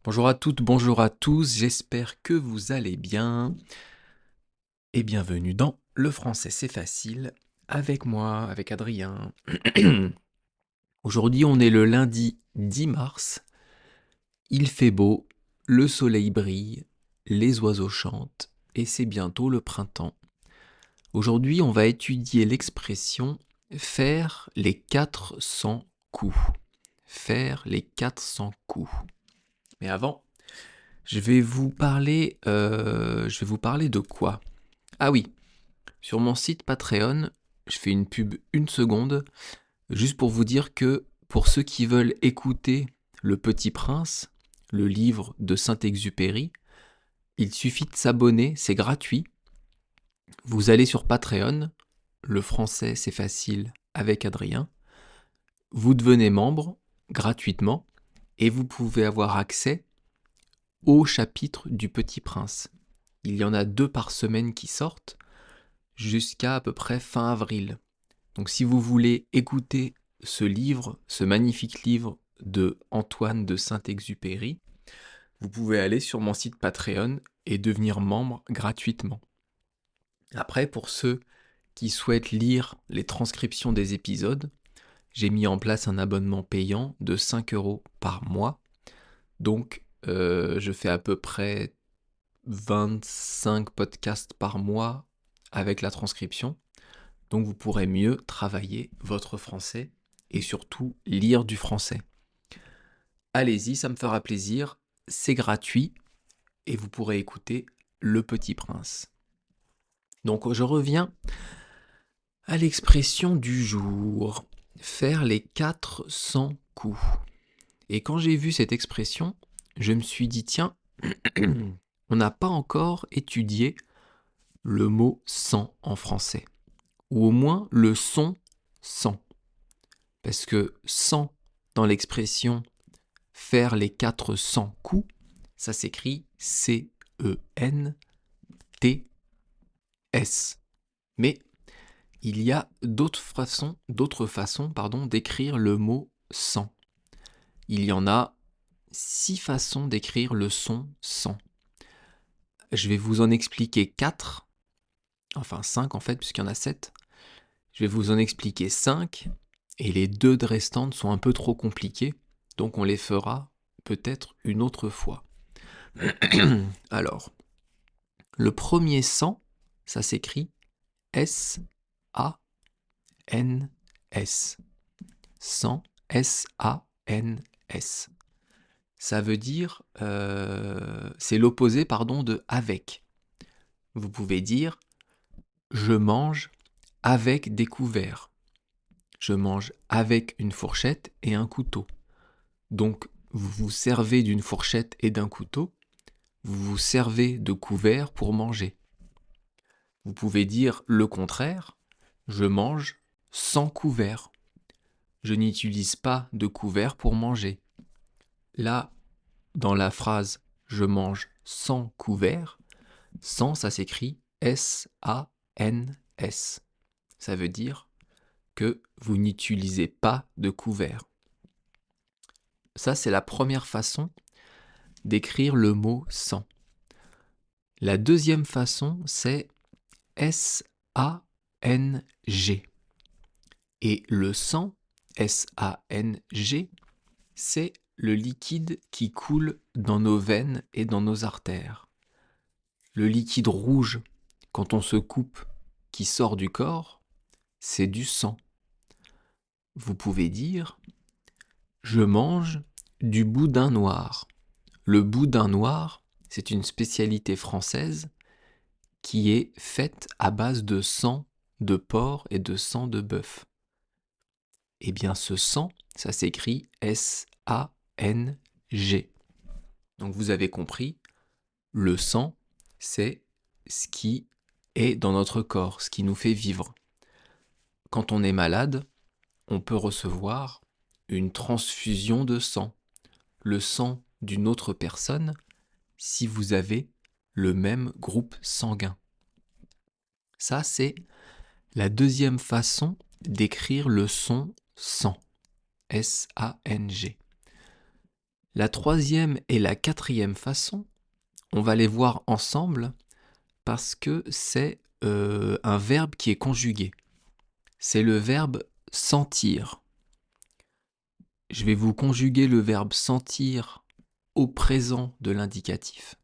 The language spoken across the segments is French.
Bonjour à toutes, bonjour à tous, j'espère que vous allez bien et bienvenue dans Le français c'est facile avec moi, avec Adrien. Aujourd'hui on est le lundi 10 mars, il fait beau, le soleil brille, les oiseaux chantent et c'est bientôt le printemps. Aujourd'hui on va étudier l'expression faire les 400 coups. Faire les 400 coups. Mais avant, je vais vous parler de quoi? Ah oui, sur mon site Patreon, je fais une pub une seconde, juste pour vous dire que pour ceux qui veulent écouter Le Petit Prince, le livre de Saint-Exupéry, il suffit de s'abonner, c'est gratuit. Vous allez sur Patreon, le français c'est facile avec Adrien, vous devenez membre gratuitement et vous pouvez avoir accès au chapitre du Petit Prince. Il y en a 2 par semaine qui sortent, jusqu'à peu près fin avril. Donc si vous voulez écouter ce livre, ce magnifique livre de Antoine de Saint-Exupéry, vous pouvez aller sur mon site Patreon et devenir membre gratuitement. Après, pour ceux qui souhaitent lire les transcriptions des épisodes, j'ai mis en place un abonnement payant de 5 € par mois. Donc je fais à peu près 25 podcasts par mois avec la transcription. Donc vous pourrez mieux travailler votre français et surtout lire du français. Allez-y, ça me fera plaisir, c'est gratuit et vous pourrez écouter Le Petit Prince. Donc je reviens à l'expression du jour, faire les 400 coups. Et quand j'ai vu cette expression, je me suis dit tiens, on n'a pas encore étudié le mot 100 en français, ou au moins le son 100. Parce que 100 dans l'expression faire les 400 coups, ça s'écrit C-E-N-T-S. Mais il y a d'autres façons d'écrire le mot 100. Il y en a 6 façons d'écrire le son 100. Je vais vous en expliquer 4, enfin 5 en fait, puisqu'il y en a 7. Je vais vous en expliquer 5, et les 2 restantes sont un peu trop compliquées, donc on les fera peut-être une autre fois. Alors, le premier 100, ça s'écrit S-A-N-S. 100, S-A-N-S. Ça veut dire, c'est l'opposé, de avec. Vous pouvez dire, je mange avec des couverts. Je mange avec une fourchette et un couteau. Donc, vous vous servez d'une fourchette et d'un couteau, vous vous servez de couverts pour manger. Vous pouvez dire le contraire, je mange sans couvert. Je n'utilise pas de couvert pour manger. Là, dans la phrase je mange sans couvert, sans ça s'écrit S-A-N-S. Ça veut dire que vous n'utilisez pas de couvert. Ça, c'est la première façon d'écrire le mot sans. La deuxième façon, c'est S-A-N-G. Et le sang, S-A-N-G, c'est le liquide qui coule dans nos veines et dans nos artères. Le liquide rouge, quand on se coupe, qui sort du corps, c'est du sang. Vous pouvez dire « Je mange du boudin noir ». Le boudin noir, c'est une spécialité française qui est faite à base de sang de porc et de sang de bœuf. Eh bien ce sang, ça s'écrit S-A-N-G. Donc vous avez compris, le sang, c'est ce qui est dans notre corps, ce qui nous fait vivre. Quand on est malade, on peut recevoir une transfusion de sang, le sang d'une autre personne, si vous avez le même groupe sanguin. Ça, c'est la deuxième façon d'écrire le son sang, S-A-N-G. La troisième et la quatrième façon, on va les voir ensemble parce que c'est un verbe qui est conjugué. C'est le verbe sentir. Je vais vous conjuguer le verbe sentir au présent de l'indicatif.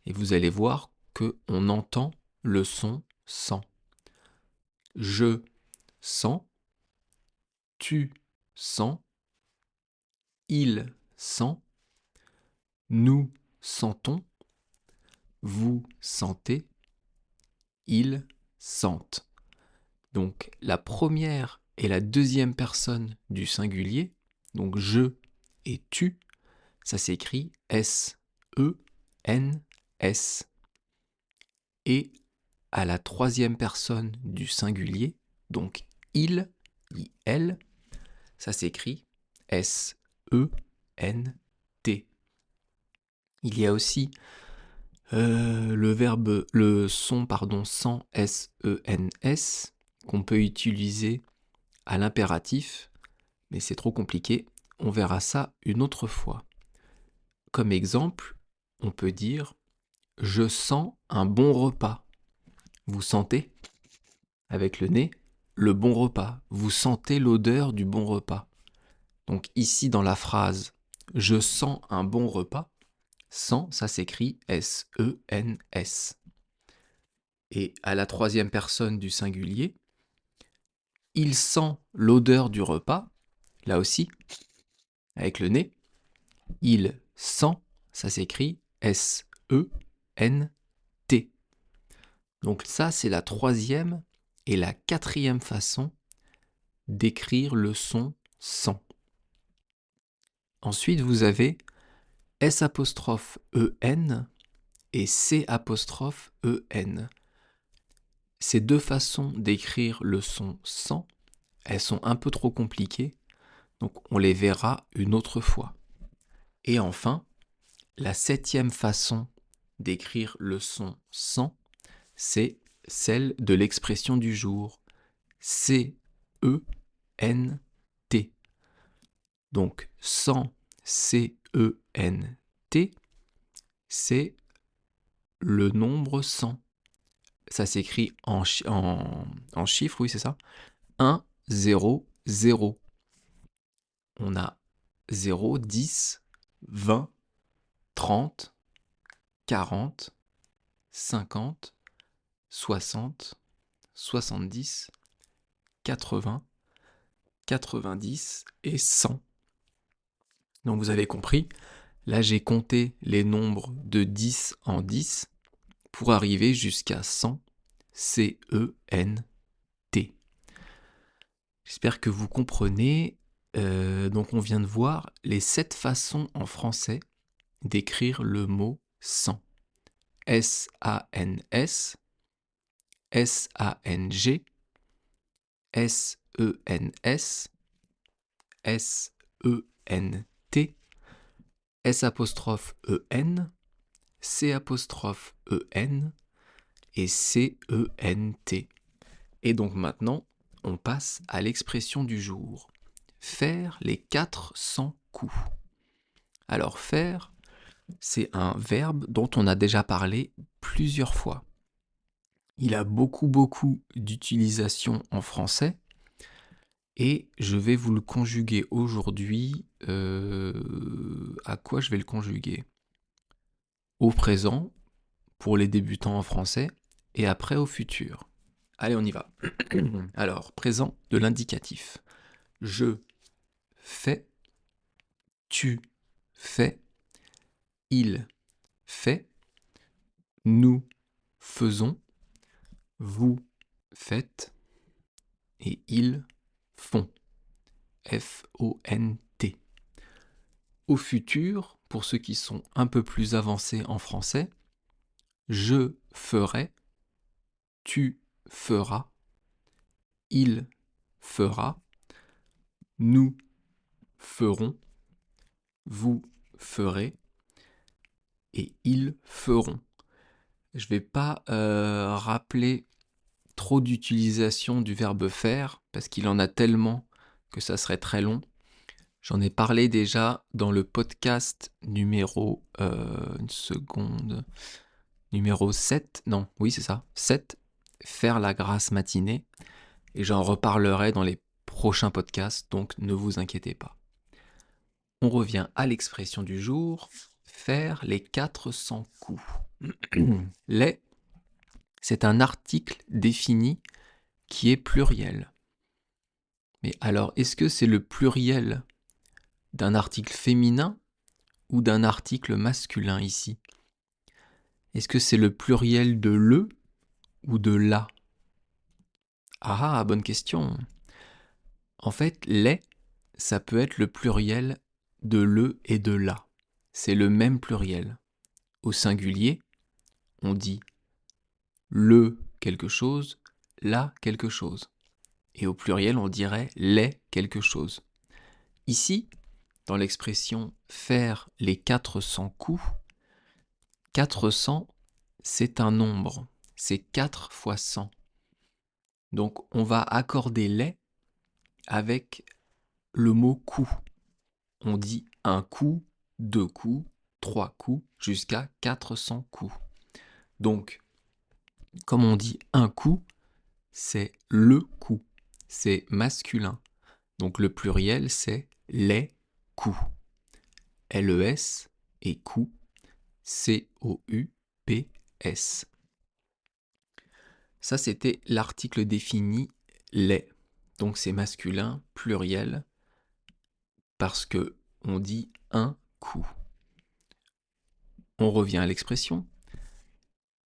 Et vous allez voir qu'on entend le son sent. Je sens, tu sens, il sent, nous sentons, vous sentez, ils sentent. Donc la première et la deuxième personne du singulier, donc je et tu, ça s'écrit S-E-N-S. Et à la troisième personne du singulier, donc il, I-L, ça s'écrit S-E-N-T. Il y a aussi le son sans, S-E-N-S, qu'on peut utiliser à l'impératif, mais c'est trop compliqué, on verra ça une autre fois. Comme exemple, on peut dire « Je sens un bon repas ». Vous sentez, avec le nez, le bon repas. Vous sentez l'odeur du bon repas. Donc ici dans la phrase « Je sens un bon repas », sent, ça s'écrit S-E-N-S. Et à la troisième personne du singulier, il sent l'odeur du repas, là aussi, avec le nez. Il sent, ça s'écrit S-E-N-T. Donc ça, c'est la troisième et la quatrième façon d'écrire le son sent. Ensuite, vous avez S'-E-N et C'-E-N. Ces deux façons d'écrire le son sent, elles sont un peu trop compliquées, donc on les verra une autre fois. Et enfin, la septième façon d'écrire le son sent, c'est celle de l'expression du jour, C-E-N-T. Donc sans C-E-N-T, c'est le nombre 100. Ça s'écrit en chiffres, oui c'est ça. 1, 0, 0. On a 0, 10, 20, 30, 40, 50, 60, 70, 80, 90 et 100. Donc vous avez compris, là j'ai compté les nombres de 10 en 10 pour arriver jusqu'à 100, C-E-N-T. J'espère que vous comprenez. Donc on vient de voir les 7 façons en français d'écrire le mot sang. S-A-N-S, S-A-N-G, S-E-N-S, S-E-N-T, S'-E-N, C'-E-N et C-E-N-T. Et donc maintenant, on passe à l'expression du jour. Faire les 400 coups. Alors faire, c'est un verbe dont on a déjà parlé plusieurs fois. Il a beaucoup d'utilisation en français et je vais vous le conjuguer aujourd'hui. À quoi je vais le conjuguer? Au présent, pour les débutants en français, et après au futur. Allez, on y va. Alors, présent de l'indicatif. Je fais, tu fais, il fait, nous faisons, vous faites et ils font. F-O-N-T. Au futur, pour ceux qui sont un peu plus avancés en français, je ferai, tu feras, il fera, nous ferons, vous ferez et ils feront. Je ne vais pas rappeler trop d'utilisation du verbe faire parce qu'il en a tellement que ça serait très long. J'en ai parlé déjà dans le podcast numéro, une seconde, numéro 7. Non, oui c'est ça, 7, faire la grasse matinée, et j'en reparlerai dans les prochains podcasts, donc ne vous inquiétez pas. On revient à l'expression du jour, faire les 400 coups. Les, c'est un article défini qui est pluriel. Mais alors, est-ce que c'est le pluriel d'un article féminin ou d'un article masculin ici? Est-ce que c'est le pluriel de le ou de la? Ah, bonne question. En fait, les, ça peut être le pluriel de le et de la. C'est le même pluriel. Au singulier, on dit le quelque chose, la quelque chose. Et au pluriel, on dirait les quelque chose. Ici, dans l'expression faire les 400 coups, 400, c'est un nombre. C'est 4 fois 100. Donc, on va accorder les avec le mot coup. On dit un coup, 2 coups, 3 coups, jusqu'à 400 coups. Donc, comme on dit un coup, c'est le coup. C'est masculin. Donc le pluriel, c'est les coups. LES et coup, COUPS. Ça, c'était l'article défini les. Donc c'est masculin, pluriel, parce que on dit un coup. On revient à l'expression.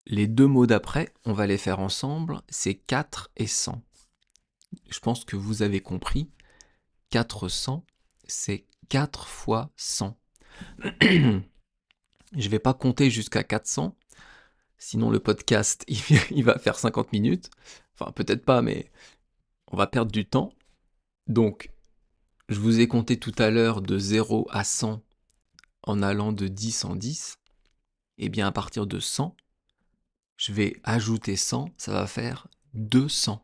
Les deux mots d'après, on va les faire ensemble, c'est 4 et 100. Je pense que vous avez compris. 400, c'est 4 fois 100. Je vais pas compter jusqu'à 400, sinon le podcast, il va faire 50 minutes. Enfin, peut-être pas, mais on va perdre du temps. Donc, je vous ai compté tout à l'heure de 0 à 100 en allant de 10 en 10. Et bien, à partir de 100, je vais ajouter 100, ça va faire 200.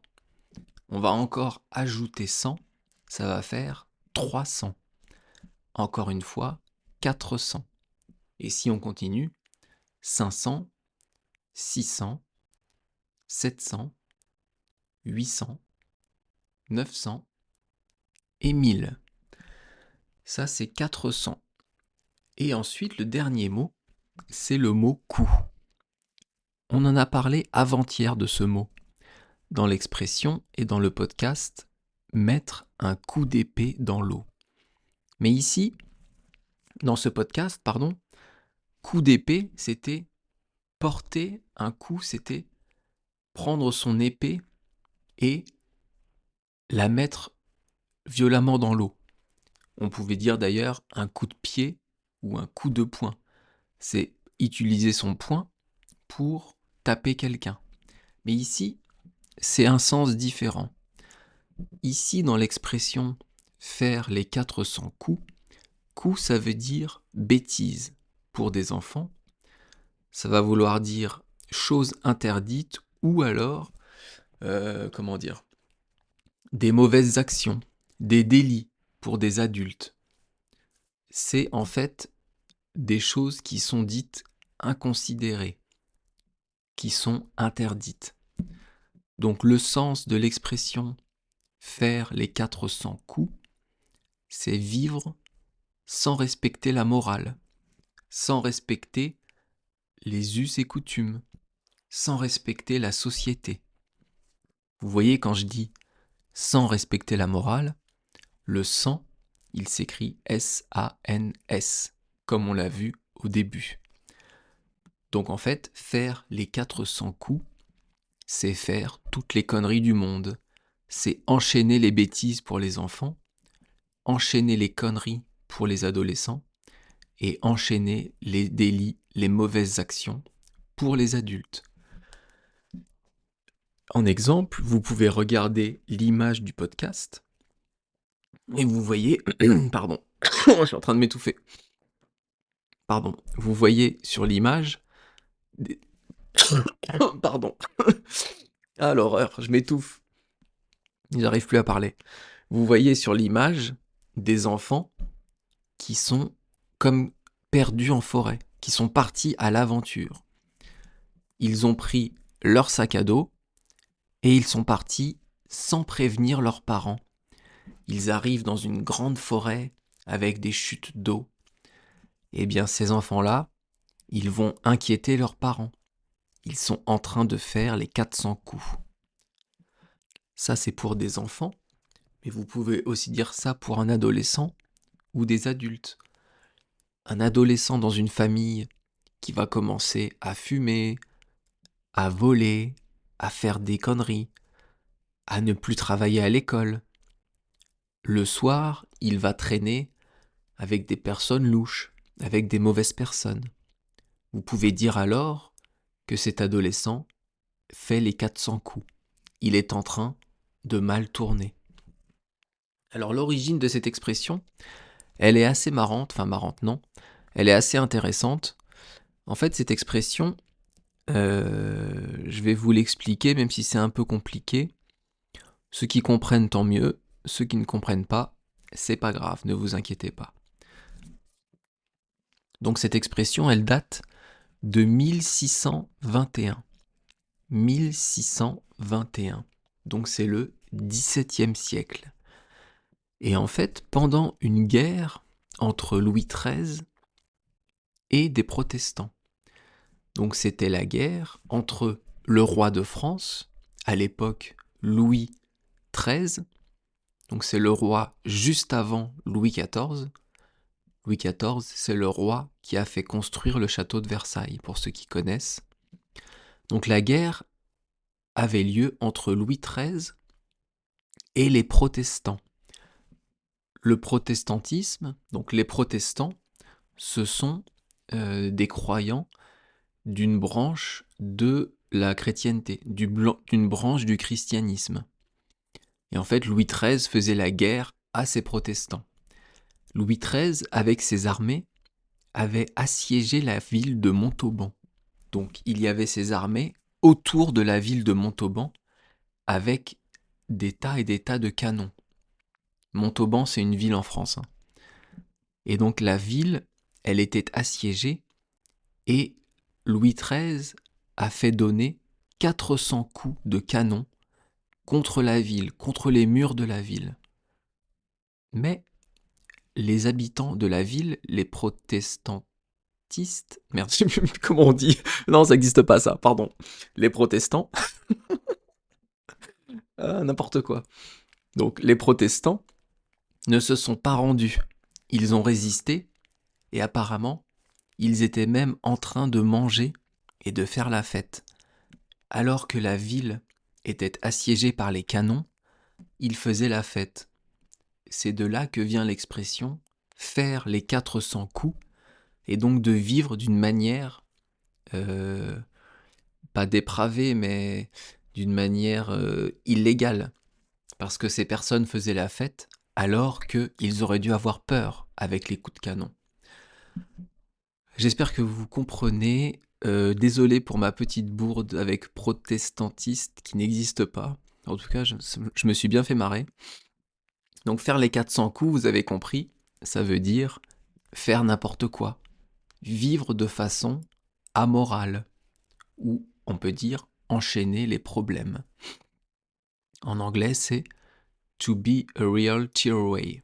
On va encore ajouter 100, ça va faire 300. Encore une fois, 400. Et si on continue, 500, 600, 700, 800, 900 et 1000. Ça, c'est 400. Et ensuite, le dernier mot, c'est le mot coup. On en a parlé avant-hier de ce mot, dans l'expression et dans le podcast mettre un coup d'épée dans l'eau. Mais ici, dans ce podcast, coup d'épée, c'était porter un coup, c'était prendre son épée et la mettre violemment dans l'eau. On pouvait dire d'ailleurs un coup de pied ou un coup de poing. C'est utiliser son poing pour taper quelqu'un. Mais ici, c'est un sens différent. Ici, dans l'expression faire les 400 coups, coup ça veut dire bêtise. Pour des enfants, ça va vouloir dire chose interdite ou alors, des mauvaises actions, des délits pour des adultes. C'est en fait des choses qui sont dites inconsidérées, qui sont interdites. Donc le sens de l'expression faire les 400 coups, c'est vivre sans respecter la morale, sans respecter les us et coutumes, sans respecter la société. Vous voyez, quand je dis sans respecter la morale, le sans, il s'écrit S-A-N-S, comme on l'a vu au début. Donc en fait, faire les 400 coups, c'est faire toutes les conneries du monde. C'est enchaîner les bêtises pour les enfants, enchaîner les conneries pour les adolescents, et enchaîner les délits, les mauvaises actions pour les adultes. En exemple, vous pouvez regarder l'image du podcast et vous voyez, pardon, je suis en train de m'étouffer. Pardon, vous voyez sur l'image des... Pardon. Ah l'horreur, je m'étouffe. J'arrive plus à parler. Vous voyez sur l'image des enfants qui sont comme perdus en forêt, qui sont partis à l'aventure. Ils ont pris leur sac à dos et ils sont partis sans prévenir leurs parents. Ils arrivent dans une grande forêt avec des chutes d'eau. Eh bien, ces enfants-là, ils vont inquiéter leurs parents. Ils sont en train de faire les 400 coups. Ça, c'est pour des enfants, mais vous pouvez aussi dire ça pour un adolescent ou des adultes. Un adolescent dans une famille qui va commencer à fumer, à voler, à faire des conneries, à ne plus travailler à l'école. Le soir, il va traîner avec des personnes louches, avec des mauvaises personnes. Vous pouvez dire alors que cet adolescent fait les 400 coups. Il est en train de mal tourner. Alors l'origine de cette expression, elle est assez marrante, enfin marrante non, elle est assez intéressante. En fait, cette expression, je vais vous l'expliquer, même si c'est un peu compliqué. Ceux qui comprennent, tant mieux. Ceux qui ne comprennent pas, c'est pas grave, ne vous inquiétez pas. Donc cette expression, elle date de 1621. 1621. Donc c'est le XVIIe siècle. Et en fait, pendant une guerre entre Louis XIII et des protestants. Donc c'était la guerre entre le roi de France, à l'époque Louis XIII, donc c'est le roi juste avant Louis XIV. Louis XIV, c'est le roi qui a fait construire le château de Versailles, pour ceux qui connaissent. Donc la guerre avait lieu entre Louis XIII et les protestants. Le protestantisme, donc les protestants, ce sont des croyants d'une branche de la chrétienté, d'une branche du christianisme. Et en fait, Louis XIII faisait la guerre à ces protestants. Louis XIII, avec ses armées, avait assiégé la ville de Montauban. Donc il y avait ses armées autour de la ville de Montauban avec des tas et des tas de canons. Montauban, c'est une ville en France. Et donc la ville, elle était assiégée et Louis XIII a fait donner 400 coups de canon contre la ville, contre les murs de la ville. Mais les habitants de la ville, les protestantistes, merde, je sais plus comment on dit, non, ça n'existe pas ça, pardon, les protestants, n'importe quoi. Donc les protestants ne se sont pas rendus, ils ont résisté et apparemment, ils étaient même en train de manger et de faire la fête. Alors que la ville était assiégée par les canons, ils faisaient la fête. C'est de là que vient l'expression « faire les 400 coups » et donc de vivre d'une manière, pas dépravée, mais d'une manière illégale. Parce que ces personnes faisaient la fête alors qu'ils auraient dû avoir peur avec les coups de canon. J'espère que vous comprenez. Désolé pour ma petite bourde avec protestantiste qui n'existe pas. En tout cas, je me suis bien fait marrer. Donc faire les 400 coups, vous avez compris, ça veut dire faire n'importe quoi. Vivre de façon amorale. Ou on peut dire enchaîner les problèmes. En anglais, c'est to be a real tearaway.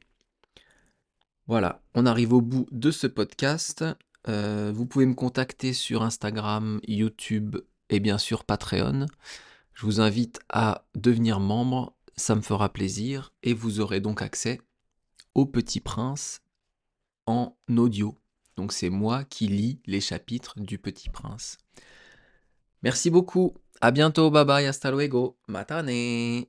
Voilà, on arrive au bout de ce podcast. Vous pouvez me contacter sur Instagram, YouTube et bien sûr Patreon. Je vous invite à devenir membre, ça me fera plaisir et vous aurez donc accès au Petit Prince en audio. Donc c'est moi qui lis les chapitres du Petit Prince. Merci beaucoup, à bientôt, bye bye, hasta luego, matane.